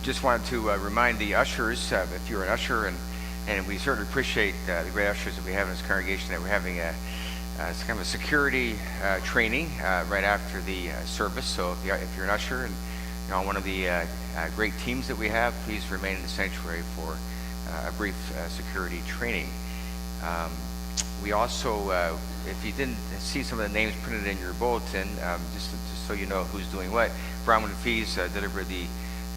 Just wanted to remind the ushers, if you're an usher, and we certainly appreciate the great ushers that we have in this congregation, that we're having it's kind of a security training right after the service. So if you're an usher and on one of the great teams that we have, please remain in the sanctuary for a brief security training. We also, if you didn't see some of the names printed in your bulletin, just so you know who's doing what, Brahman Fees delivered the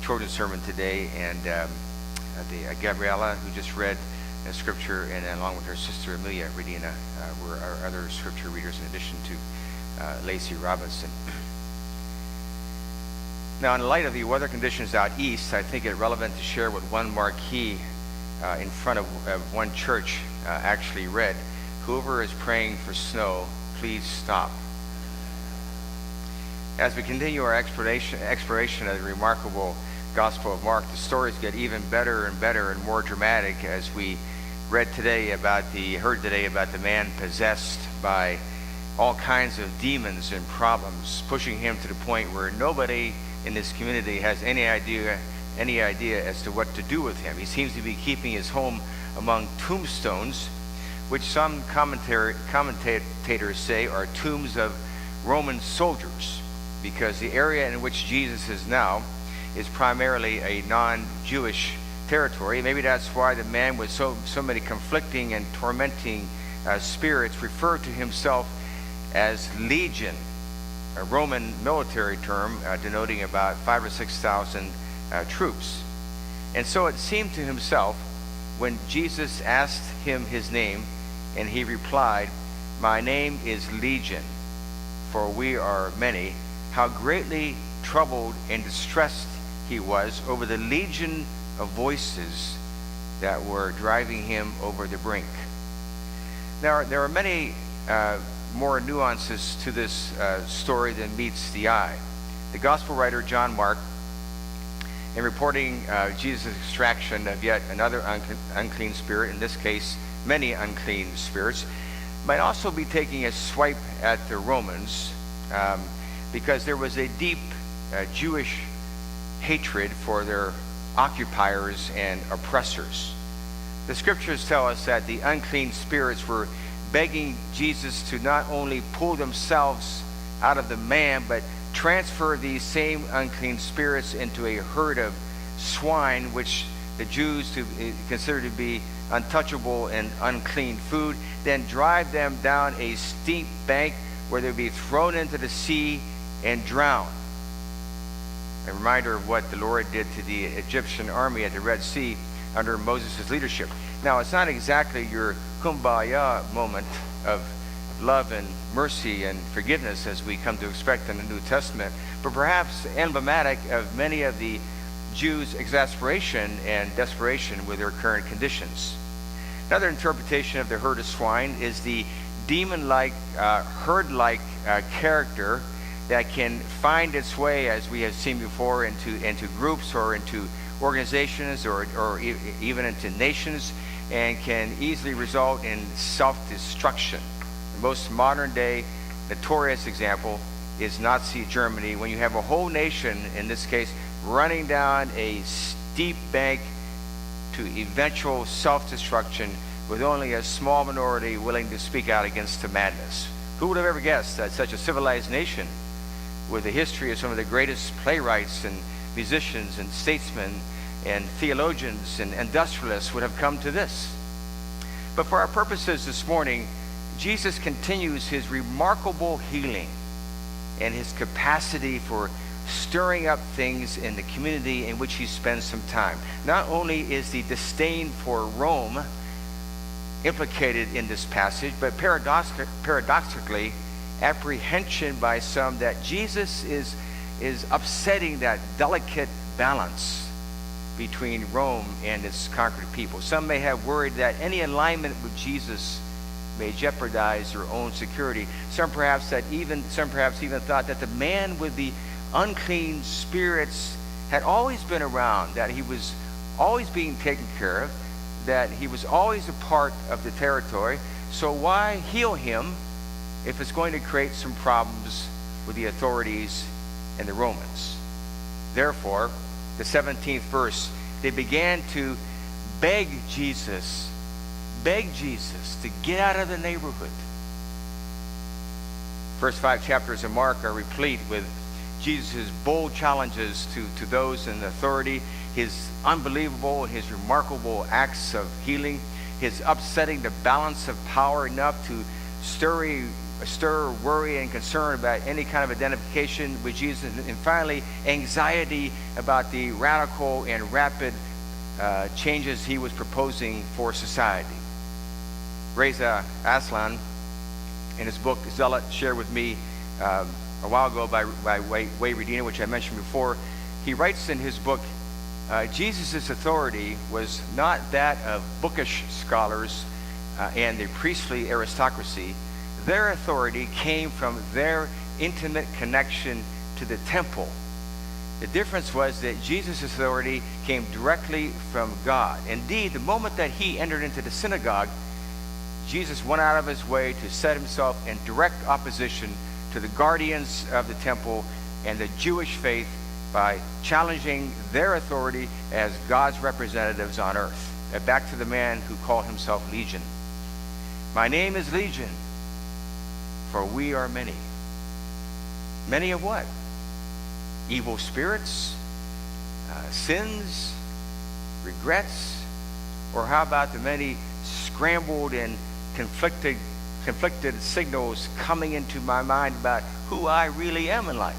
children's sermon today, and the Gabriella, who just read scripture, and along with her sister Amelia reading were our other scripture readers in addition to Lacey Robinson. Now, in light of the weather conditions out east, I think it relevant to share what one marquee in front of one church actually read: "Whoever is praying for snow, please stop." As we continue our exploration of the remarkable Gospel of Mark, the stories get even better and better and more dramatic, as we heard today about the man possessed by all kinds of demons and problems, pushing him to the point where nobody in this community has any idea as to what to do with him. He seems to be keeping his home among tombstones, which some commentators say are tombs of Roman soldiers, because the area in which Jesus is now is primarily a non-Jewish territory. Maybe that's why the man with so many conflicting and tormenting spirits referred to himself as Legion, a Roman military term denoting about 5,000 or 6,000 troops. And so it seemed to himself, when Jesus asked him his name, and he replied, "My name is Legion, for we are many," how greatly troubled and distressed he was over the legion of voices that were driving him over the brink. Now, there are many more nuances to this story than meets the eye. The gospel writer John Mark, in reporting Jesus' extraction of yet another unclean spirit, in this case many unclean spirits, might also be taking a swipe at the Romans, because there was a deep Jewish hatred for their occupiers and oppressors. The scriptures tell us that the unclean spirits were begging Jesus to not only pull themselves out of the man, but transfer these same unclean spirits into a herd of swine, which the Jews considered to be untouchable and unclean food, then drive them down a steep bank where they'd be thrown into the sea and drowned. A reminder of what the Lord did to the Egyptian army at the Red Sea under Moses' leadership. Now, it's not exactly your kumbaya moment of love and mercy and forgiveness as we come to expect in the New Testament, but perhaps emblematic of many of the Jews' exasperation and desperation with their current conditions. Another interpretation of the herd of swine is the demon-like, herd-like character that can find its way, as we have seen before, into groups or into organizations or even into nations, and can easily result in self-destruction. The most modern-day notorious example is Nazi Germany, when you have a whole nation, in this case, running down a steep bank to eventual self-destruction with only a small minority willing to speak out against the madness. Who would have ever guessed that such a civilized nation, with a history of some of the greatest playwrights and musicians and statesmen and theologians and industrialists, would have come to this? But for our purposes this morning, Jesus continues his remarkable healing and his capacity for stirring up things in the community in which he spends some time. Not only is the disdain for Rome implicated in this passage, but paradoxically, apprehension by some that Jesus is upsetting that delicate balance between Rome and its conquered people. Some may have worried that any alignment with Jesus may jeopardize their own security. Some perhaps even thought that the man with the unclean spirits had always been around, that he was always being taken care of, that he was always a part of the territory. So why heal him if it's going to create some problems with the authorities and the Romans? Therefore, the 17th verse, they began to beg Jesus to get out of the neighborhood. First 5 chapters of Mark are replete with Jesus' bold challenges to those in authority, his unbelievable and his remarkable acts of healing, his upsetting the balance of power enough to stir worry and concern about any kind of identification with Jesus, and finally anxiety about the radical and rapid changes he was proposing for society. Reza Aslan, in his book Zealot, shared with me a while ago by Way Redina, which I mentioned before. He writes in his book, Jesus' authority was not that of bookish scholars and the priestly aristocracy. Their authority came from their intimate connection to the temple. The difference was that Jesus' authority came directly from God. Indeed, the moment that he entered into the synagogue, Jesus went out of his way to set himself in direct opposition to the guardians of the temple and the Jewish faith by challenging their authority as God's representatives on earth. Back to the man who called himself Legion. My name is Legion, for we are many. Many of what? Evil spirits, sins, regrets, or how about the many scrambled and conflicted signals coming into my mind about who I really am in life?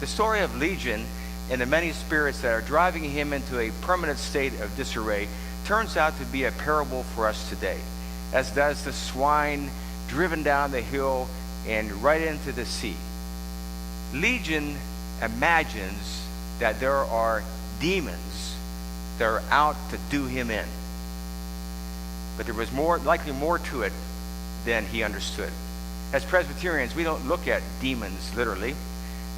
The story of Legion and the many spirits that are driving him into a permanent state of disarray turns out to be a parable for us today, as does the swine driven down the hill and right into the sea. Legion imagines that there are demons that are out to do him in. But there was likely more to it than he understood. As Presbyterians, we don't look at demons literally,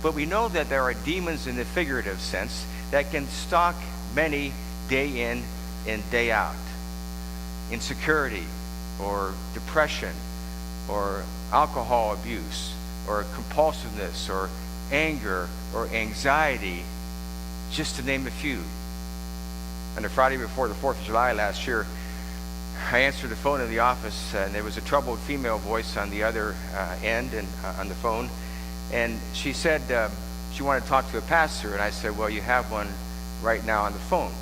but we know that there are demons in the figurative sense that can stalk many day in and day out. Insecurity, or depression, or alcohol abuse, or compulsiveness, or anger, or anxiety, just to name a few. On the Friday before the 4th of July last year, I answered the phone in the office, and there was a troubled female voice on the other end and on the phone. And she said she wanted to talk to a pastor, and I said, well, you have one right now on the phone.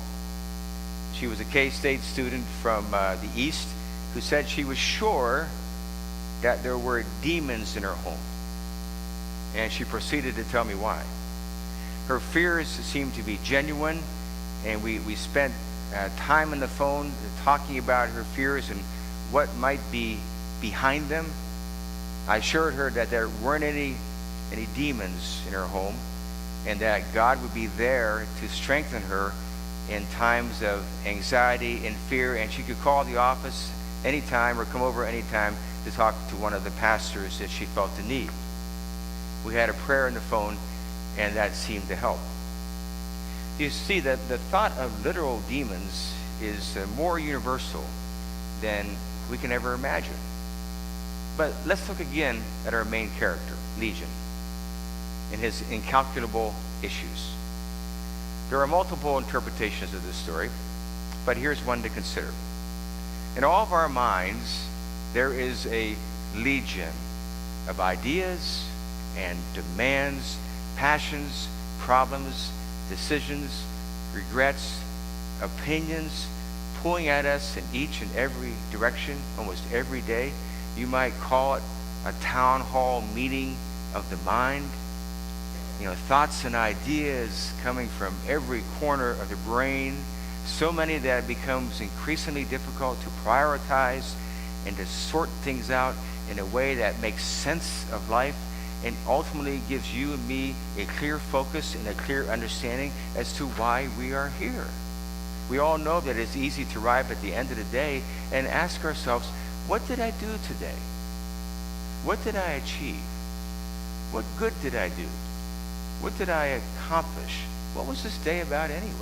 She was a K-State student from the East who said she was sure that there were demons in her home. And she proceeded to tell me why. Her fears seemed to be genuine, and we spent time on the phone talking about her fears and what might be behind them. I assured her that there weren't any demons in her home, and that God would be there to strengthen her in times of anxiety and fear, and she could call the office anytime or come over anytime to talk to one of the pastors if she felt the need. We had a prayer on the phone, and that seemed to help. You see that the thought of literal demons is more universal than we can ever imagine. But let's look again at our main character, Legion, and his incalculable issues. There are multiple interpretations of this story, but here's one to consider. In all of our minds, there is a legion of ideas and demands, passions, problems, decisions, regrets, opinions, pulling at us in each and every direction, almost every day. You might call it a town hall meeting of the mind. Thoughts and ideas coming from every corner of the brain, so many that it becomes increasingly difficult to prioritize and to sort things out in a way that makes sense of life and ultimately gives you and me a clear focus and a clear understanding as to why we are here. We all know that it's easy to arrive at the end of the day and ask ourselves, what did I do today? What did I achieve? What good did I do? What did I accomplish? What was this day about anyway?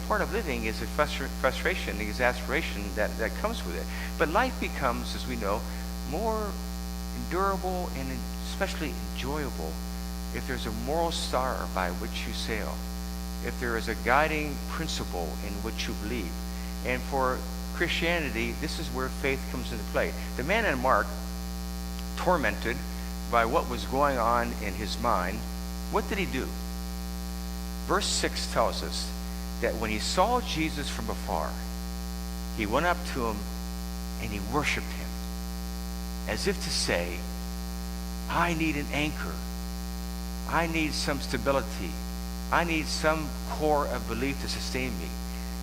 Part of living is a frustration, the exasperation that comes with it. But life becomes, as we know, more endurable and especially enjoyable if there's a moral star by which you sail, if there is a guiding principle in which you believe. And for Christianity, this is where faith comes into play. The man in Mark, tormented by what was going on in his mind, what did he do? Verse 6 tells us that when he saw Jesus from afar, he went up to him and he worshiped him, as if to say, I need an anchor. I need some stability. I need some core of belief to sustain me.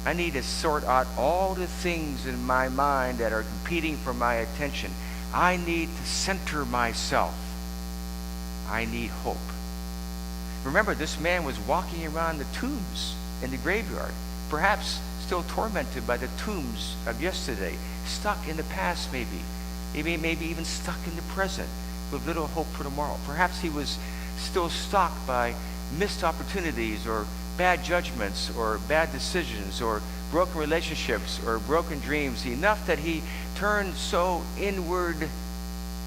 I need to sort out all the things in my mind that are competing for my attention. I need to center myself. I need hope. Remember, this man was walking around the tombs in the graveyard, perhaps still tormented by the tombs of yesterday, stuck in the past maybe even stuck in the present with little hope for tomorrow. Perhaps he was still stalked by missed opportunities or bad judgments or bad decisions or broken relationships or broken dreams, enough that he turned so inward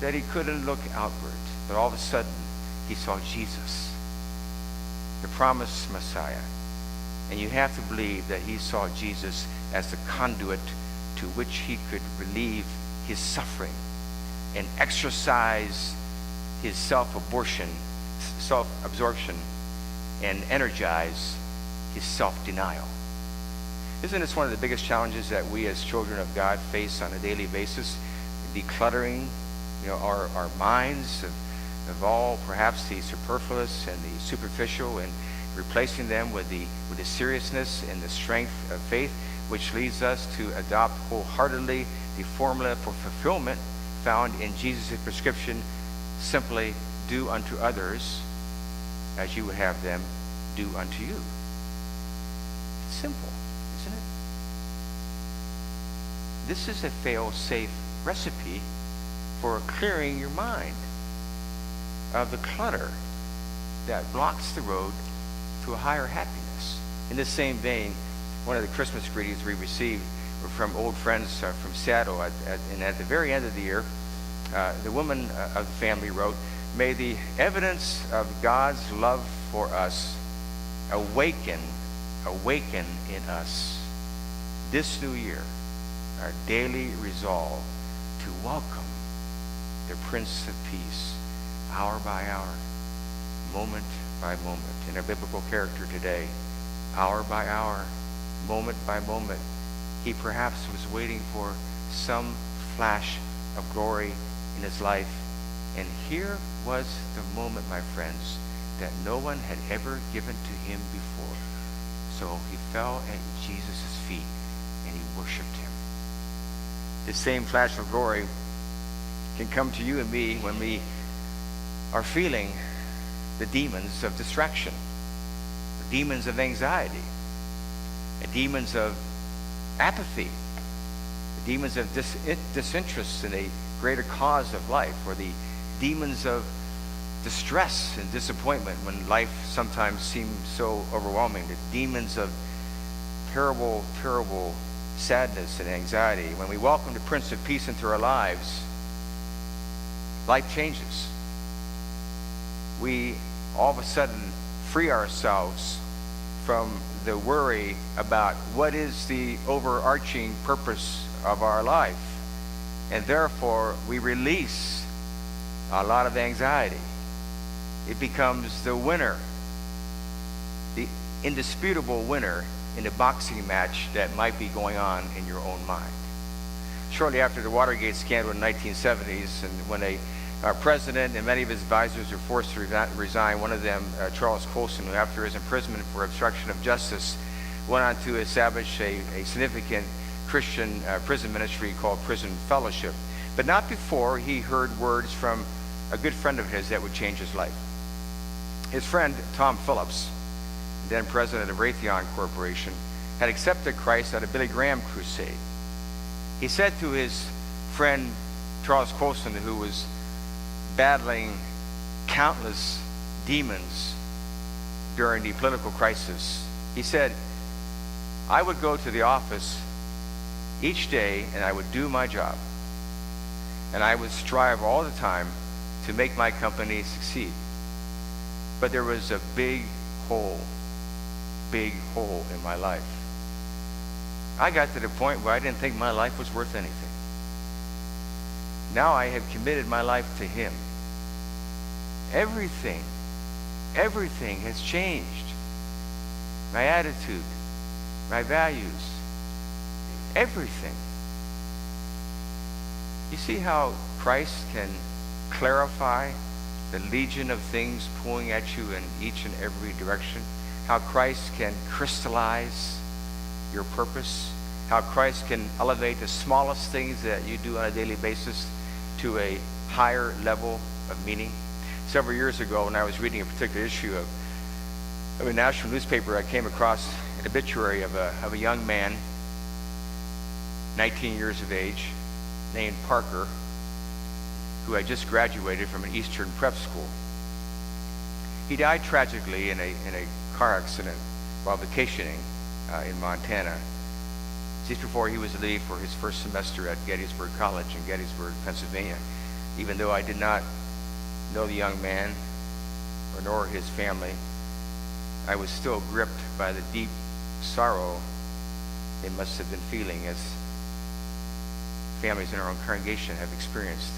that he couldn't look outward. But all of a sudden, he saw Jesus, the promised Messiah. And you have to believe that he saw Jesus as the conduit to which he could relieve his suffering and exercise his self-absorption and energize his self-denial. Isn't this one of the biggest challenges that we as children of God face on a daily basis? Decluttering, our minds of all perhaps the superfluous and the superficial, and replacing them with the seriousness and the strength of faith, which leads us to adopt wholeheartedly the formula for fulfillment found in Jesus' prescription: simply do unto others as you would have them do unto you. It's simple, isn't it? This is a fail-safe recipe for clearing your mind of the clutter that blocks the road to a higher happiness. In this same vein, one of the Christmas greetings we received were from old friends from Seattle, and at the very end of the year, the woman of the family wrote, "May the evidence of God's love for us awaken in us this new year our daily resolve to welcome the Prince of Peace, hour by hour, moment by moment." In our biblical character today, hour by hour, moment by moment, he perhaps was waiting for some flash of glory in his life. And here was the moment, my friends, that no one had ever given to him before. So he fell at Jesus' feet and he worshiped him. This same flash of glory can come to you and me when we are feeling the demons of distraction, the demons of anxiety, the demons of apathy, the demons of disinterest in a greater cause of life, or the demons of distress and disappointment when life sometimes seems so overwhelming, the demons of terrible, terrible sadness and anxiety. When we welcome the Prince of Peace into our lives, life changes. We all of a sudden free ourselves from the worry about what is the overarching purpose of our life. And therefore, we release a lot of anxiety. It becomes the winner, the indisputable winner in a boxing match that might be going on in your own mind. Shortly after the Watergate scandal in the 1970s, and when our president and many of his advisors were forced to resign, one of them, Charles Colson, who after his imprisonment for obstruction of justice, went on to establish a significant Christian prison ministry called Prison Fellowship. But not before he heard words from a good friend of his that would change his life. His friend, Tom Phillips, then president of Raytheon Corporation, had accepted Christ at a Billy Graham crusade. He said to his friend, Charles Colson, who was battling countless demons during the political crisis, he said, "I would go to the office each day and I would do my job. And I would strive all the time to make my company succeed. But there was a big hole in my life. I got to the point where I didn't think my life was worth anything. Now I have committed my life to him. Everything has changed. My attitude, my values, everything. You see how Christ can clarify the legion of things pulling at you in each and every direction? How Christ can crystallize your purpose? How Christ can elevate the smallest things that you do on a daily basis to a higher level of meaning? Several years ago, when I was reading a particular issue of a national newspaper, I came across an obituary of a young man, 19 years of age, named Parker, who had just graduated from an Eastern prep school. He died tragically in a car accident while vacationing in Montana, just before he was to leave for his first semester at Gettysburg College in Gettysburg, Pennsylvania. Even though I did not know the young man nor his family, I was still gripped by the deep sorrow they must have been feeling, as families in our own congregation have experienced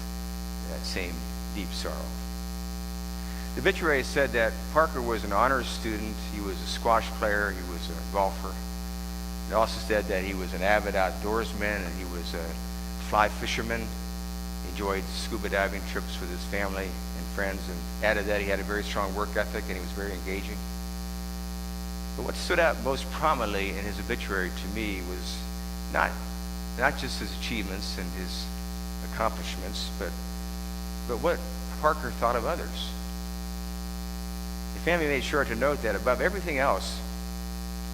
that same deep sorrow. The obituary said that Parker was an honors student, he was a squash player, he was a golfer. It also said that he was an avid outdoorsman and he was a fly fisherman. He enjoyed scuba diving trips with his family and friends, and added that he had a very strong work ethic and he was very engaging. But what stood out most prominently in his obituary to me was not just his achievements and his accomplishments, but what Parker thought of others. The family made sure to note that above everything else,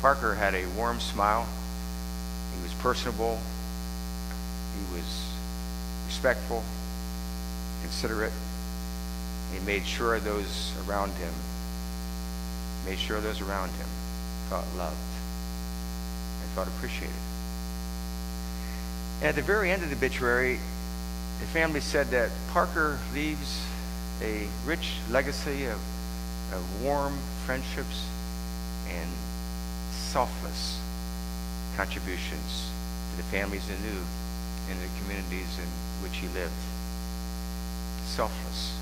Parker had a warm smile, he was personable, he was respectful, considerate. He made sure those around him felt loved and felt appreciated. And at the very end of the obituary, the family said that Parker leaves a rich legacy of warm friendships and selfless contributions to the families he knew and the communities in which he lived. Selfless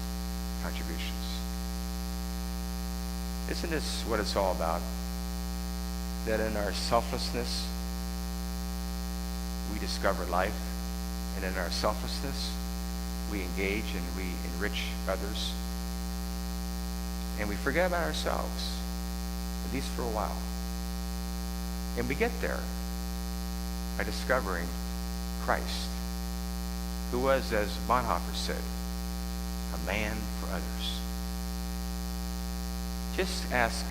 contributions. Isn't this what it's all about? That in our selflessness, we discover life, and in our selflessness, we engage and we enrich others, and we forget about ourselves, at least for a while. And we get there by discovering Christ, who was, as Bonhoeffer said, a man for others. Just ask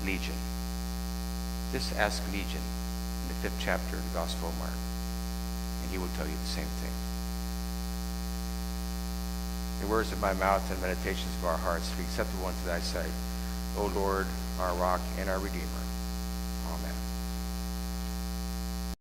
Legion. Just ask Legion in the 5th chapter of the Gospel of Mark, and he will tell you the same thing. The words of my mouth and meditations of our hearts be acceptable unto thy sight, O Lord, our rock and our Redeemer.